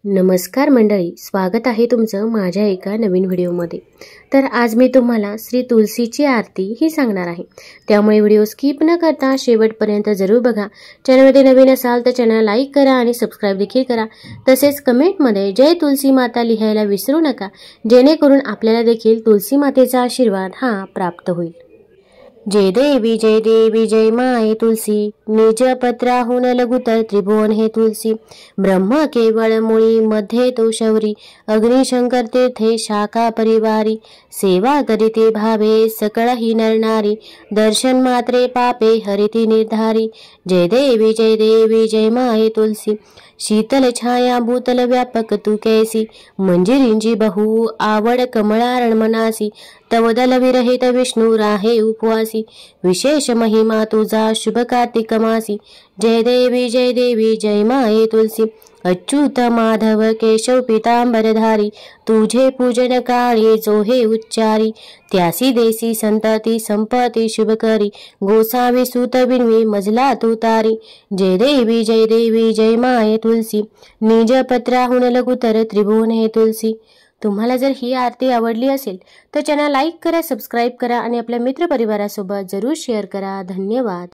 नमस्कार मंडळी, स्वागत आहे तुमचं माझ्या एका नवीन व्हिडिओमध्ये। तर आज मी तुम्हाला श्री तुलसीची आरती ही सांगणार आहे, त्यामुळे व्हिडिओ स्किप न करता शेवटपर्यंत जरूर बघा। चॅनलमध्ये नवीन असाल तर चॅनल लाईक करा आणि सबस्क्राइब देखील करा। तसेच कमेंटमध्ये जय तुलसी माता लिहायला विसरू नका, जेणेकरून आपल्याला देखील तुलसी मातेचा आशीर्वाद हा प्राप्त होईल। जय देवी जय माये तुलसी, निज पत्राहून लघुतर त्रिभुवन हे तुलसी। ब्रह्म केवळ मुळी मध्ये तो शौरी, अग्निशंकर तीर्थे शाखा परिवारी। सेवा करीते भावे सकळ ही नरनारी, दर्शन मात्रे पापे हरिती निर्धारी। जय देवी जय माये तुलसी, शीतल छाया भूतल व्यापक तू कैसी। मंजिरींची बहु आवड कमळारण मनासी, तव दल विरहित विष्णू राहे उपवासी। विशेष महिमा तुझा शुभ कार्तिक मासी। जय देवी जय माये तुलसी, अच्युत माधव केशव पीतांबरधारी। तुझे पूजन काळी जो हे उच्चारी, त्यासी देसी संतती संपत्ती शुभकरी। गोसावी सूत बिनवी मजला तू तारी। जय देवी जय माये तुलसी, निज पत्राहून लघुतर त्रिभुवन हे तुलसी। तुम्हाला जर ही आरती आवडली असेल तर चॅनल लाईक करा, सबस्क्राइब करा आणि आपल्या मित्रपरिवारासोबत जरूर शेअर करा। धन्यवाद।